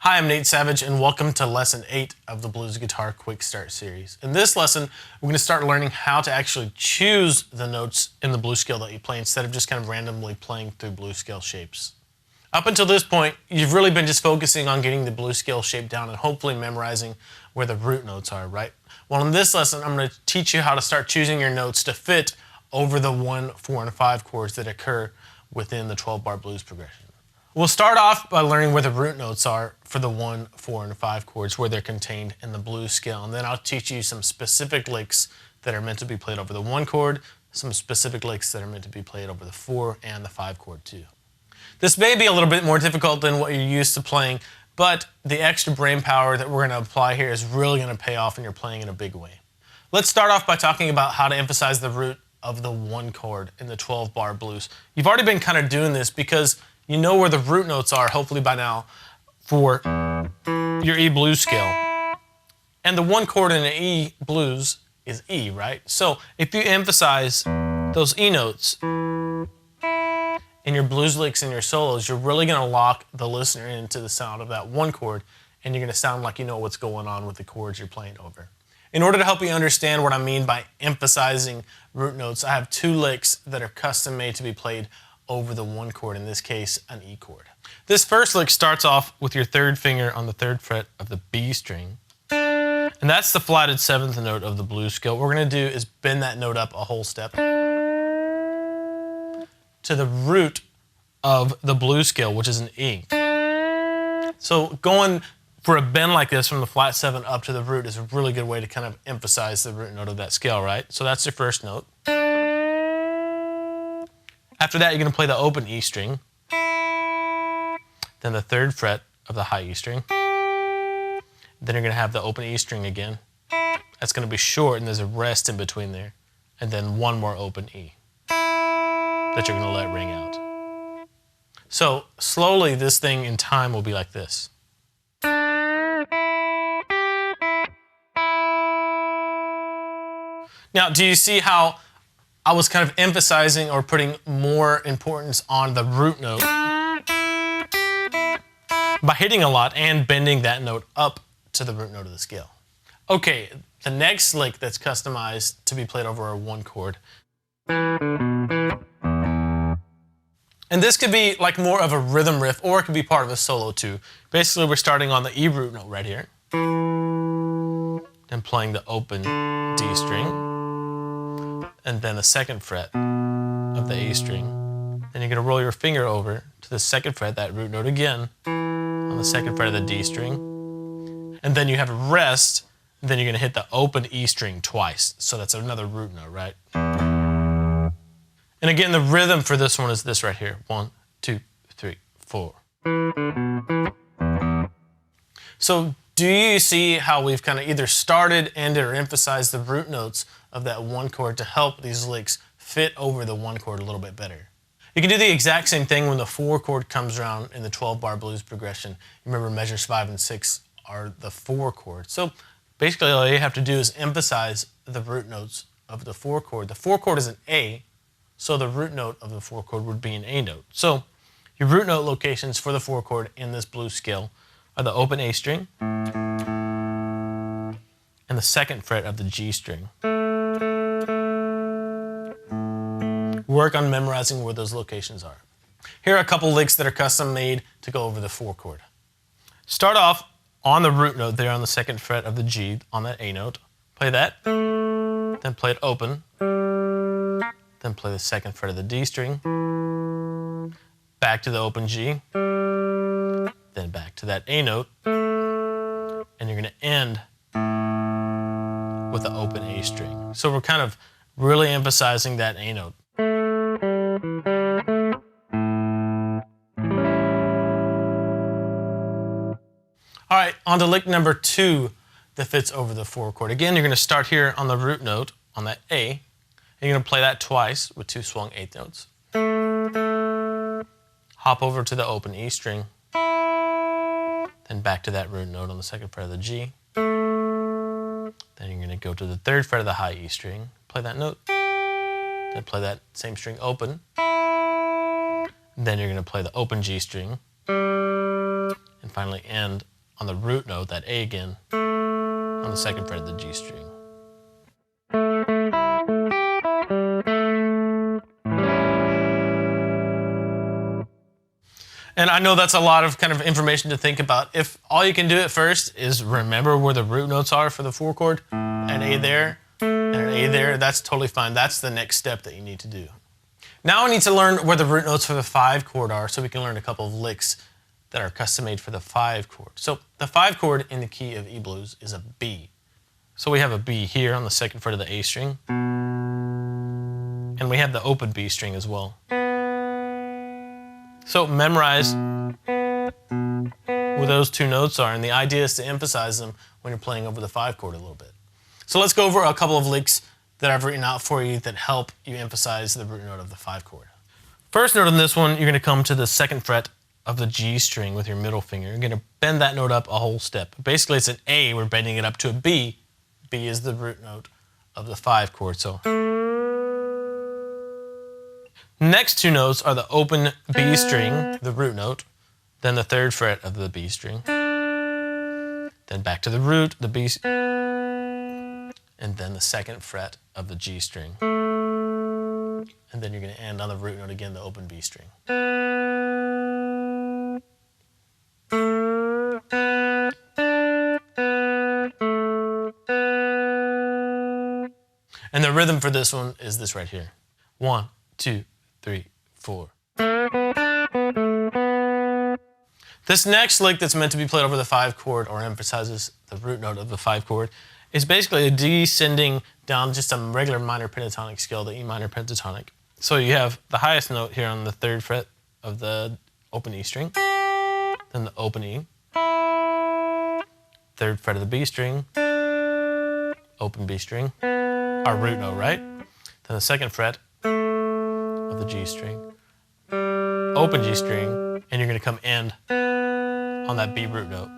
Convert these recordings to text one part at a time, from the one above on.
Hi, I'm Nate Savage, and welcome to Lesson 8 of the Blues Guitar Quick Start series. In this lesson, we're going to start learning how to actually choose the notes in the blues scale that you play instead of just kind of randomly playing through blues scale shapes. Up until this point, you've really been just focusing on getting the blues scale shape down and hopefully memorizing where the root notes are, right? Well, in this lesson, I'm going to teach you how to start choosing your notes to fit over the 1, 4, and 5 chords that occur within the 12-bar blues progression. We'll start off by learning where the root notes are for the 1, 4, and 5 chords, where they're contained in the blues scale. And then I'll teach you some specific licks that are meant to be played over the 1 chord, some specific licks that are meant to be played over the 4 and the 5 chord too. This may be a little bit more difficult than what you're used to playing, but the extra brain power that we're going to apply here is really going to pay off when you're playing in a big way. Let's start off by talking about how to emphasize the root of the 1 chord in the 12-bar blues. You've already been kind of doing this because you know where the root notes are, hopefully by now, for your E blues scale. And the 1 chord in an E blues is E, right? So if you emphasize those E notes in your blues licks and your solos, you're really going to lock the listener into the sound of that 1 chord, and you're going to sound like you know what's going on with the chords you're playing over. In order to help you understand what I mean by emphasizing root notes, I have 2 licks that are custom made to be played over the 1 chord, in this case, an E chord. This first lick starts off with your 3rd finger on the 3rd fret of the B string, and that's the flatted 7th note of the blues scale. What we're going to do is bend that note up a whole step to the root of the blues scale, which is an E. So going for a bend like this from the flat 7 up to the root is a really good way to kind of emphasize the root note of that scale, right? So that's your first note. After that, you're going to play the open E string, then the 3rd fret of the high E string, then you're going to have the open E string again. That's going to be short, and there's a rest in between there, and then 1 more open E that you're going to let ring out. So slowly, this thing in time will be like this. Now, do you see how I was kind of emphasizing or putting more importance on the root note by hitting a lot and bending that note up to the root note of the scale? Okay, the next lick that's customized to be played over a 1 chord. And this could be like more of a rhythm riff, or it could be part of a solo too. Basically, we're starting on the E root note right here, then playing the open D string, and then the 2nd fret of the A string. Then you're going to roll your finger over to the 2nd fret, that root note again, on the 2nd fret of the D string. And then you have a rest, and then you're going to hit the open E string twice. So that's another root note, right? And again, the rhythm for this one is this right here. 1, 2, 3, 4. So do you see how we've kind of either started and or emphasized the root notes of that 1 chord to help these licks fit over the 1 chord a little bit better? You can do the exact same thing when the 4 chord comes around in the 12-bar blues progression. Remember, measures 5 and 6 are the 4 chords. So basically all you have to do is emphasize the root notes of the 4 chord. The 4 chord is an A, so the root note of the 4 chord would be an A note. So your root note locations for the 4 chord in this blues scale are the open A string and the 2nd fret of the G string. Work on memorizing where those locations are. Here are a couple licks that are custom made to go over the 4 chord. Start off on the root note there on the 2nd fret of the G on that A note. Play that, then play it open, then play the 2nd fret of the D string, back to the open G, then back to that A note, and you're going to end with the open A string. So we're kind of really emphasizing that A note. All right, on to lick number 2 that fits over the 4 chord. Again, you're going to start here on the root note on that A, and you're going to play that twice with 2 swung 8th notes. Hop over to the open E string, then back to that root note on the 2nd fret of the G. Then you're going to go to the 3rd fret of the high E string, play that note, then play that same string open, Then you're going to play the open G string. And finally end on the root note, that A again, on the second fret of the G string. And I know that's a lot of kind of information to think about. If all you can do at first is remember where the root notes are for the 4 chord, an A there, and an A there, that's totally fine. That's the next step that you need to do. Now I need to learn where the root notes for the 5 chord are so we can learn a couple of licks that are custom made for the 5 chord. So the 5 chord in the key of E blues is a B. So we have a B here on the second fret of the A string. And we have the open B string as well. So memorize where those 2 notes are, and the idea is to emphasize them when you're playing over the 5 chord a little bit. So let's go over a couple of licks that I've written out for you that help you emphasize the root note of the 5 chord. First note on this one, you're going to come to the second fret of the G string with your middle finger. You're going to bend that note up a whole step. Basically, it's an A. We're bending it up to a B. B is the root note of the 5 chord. So next 2 notes are the open B string, the root note, then the 3rd fret of the B string, then back to the root, the B, and then the 2nd fret of the G string. And then you're going to end on the root note again, the open B string. And the rhythm for this one is this right here. 1, 2, 3, 4. This next lick that's meant to be played over the 5 chord or emphasizes the root note of the 5 chord is basically a descending down just a regular minor pentatonic scale, the E minor pentatonic. So you have the highest note here on the 3rd fret of the open E string, then the open E, 3rd fret of the B string, open B string, our root note, right? Then the 2nd fret of the G string, open G string, and you're going to come end on that B root note.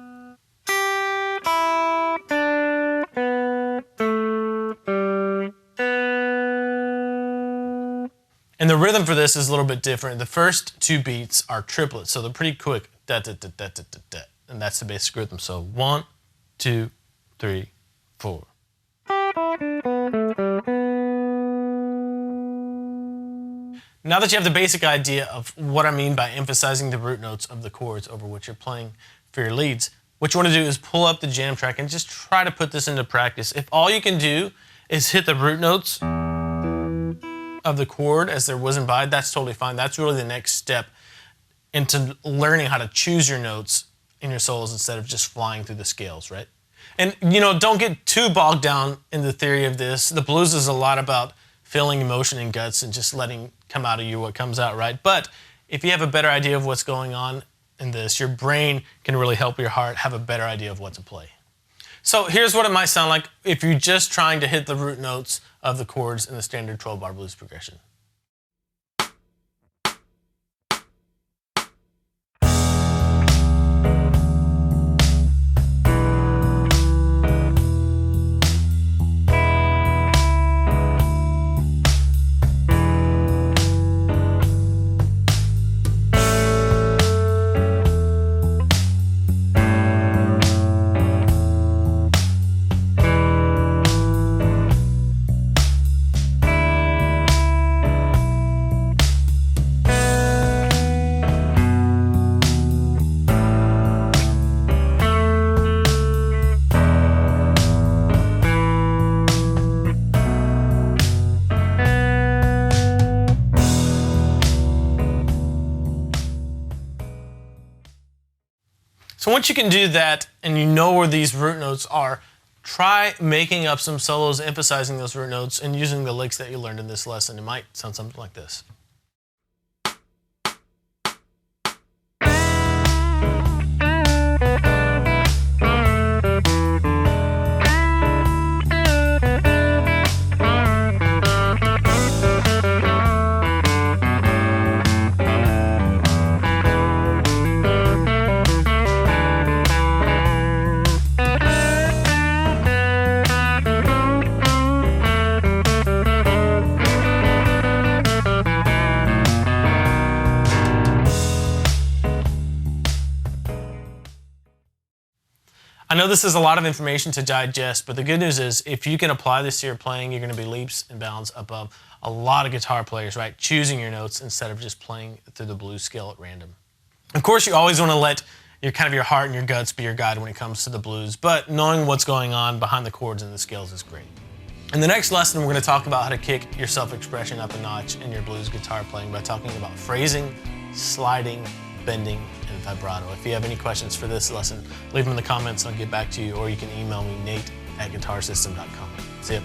And the rhythm for this is a little bit different. The first 2 beats are triplets, so they're pretty quick. Da, da, da, da, da, da, da. And that's the basic rhythm. So 1, 2, 3, 4. Now that you have the basic idea of what I mean by emphasizing the root notes of the chords over which you're playing for your leads, what you want to do is pull up the jam track and just try to put this into practice. If all you can do is hit the root notes of the chord as they're whizzing by, that's totally fine. That's really the next step into learning how to choose your notes in your solos instead of just flying through the scales, right? And, you know, don't get too bogged down in the theory of this. The blues is a lot about feeling emotion and guts and just letting come out of you what comes out, right? But if you have a better idea of what's going on in this, your brain can really help your heart have a better idea of what to play. So here's what it might sound like if you're just trying to hit the root notes of the chords in the standard 12-bar blues progression. So once you can do that and you know where these root notes are, try making up some solos emphasizing those root notes and using the licks that you learned in this lesson. It might sound something like this. I know this is a lot of information to digest, but the good news is if you can apply this to your playing, you're going to be leaps and bounds above a lot of guitar players, right? Choosing your notes instead of just playing through the blues scale at random. Of course, you always want to let your heart and your guts be your guide when it comes to the blues, but knowing what's going on behind the chords and the scales is great. In the next lesson, we're going to talk about how to kick your self-expression up a notch in your blues guitar playing by talking about phrasing, sliding, bending, and vibrato. If you have any questions for this lesson, leave them in the comments and I'll get back to you, or you can email me, nate@guitarsystem.com. See ya.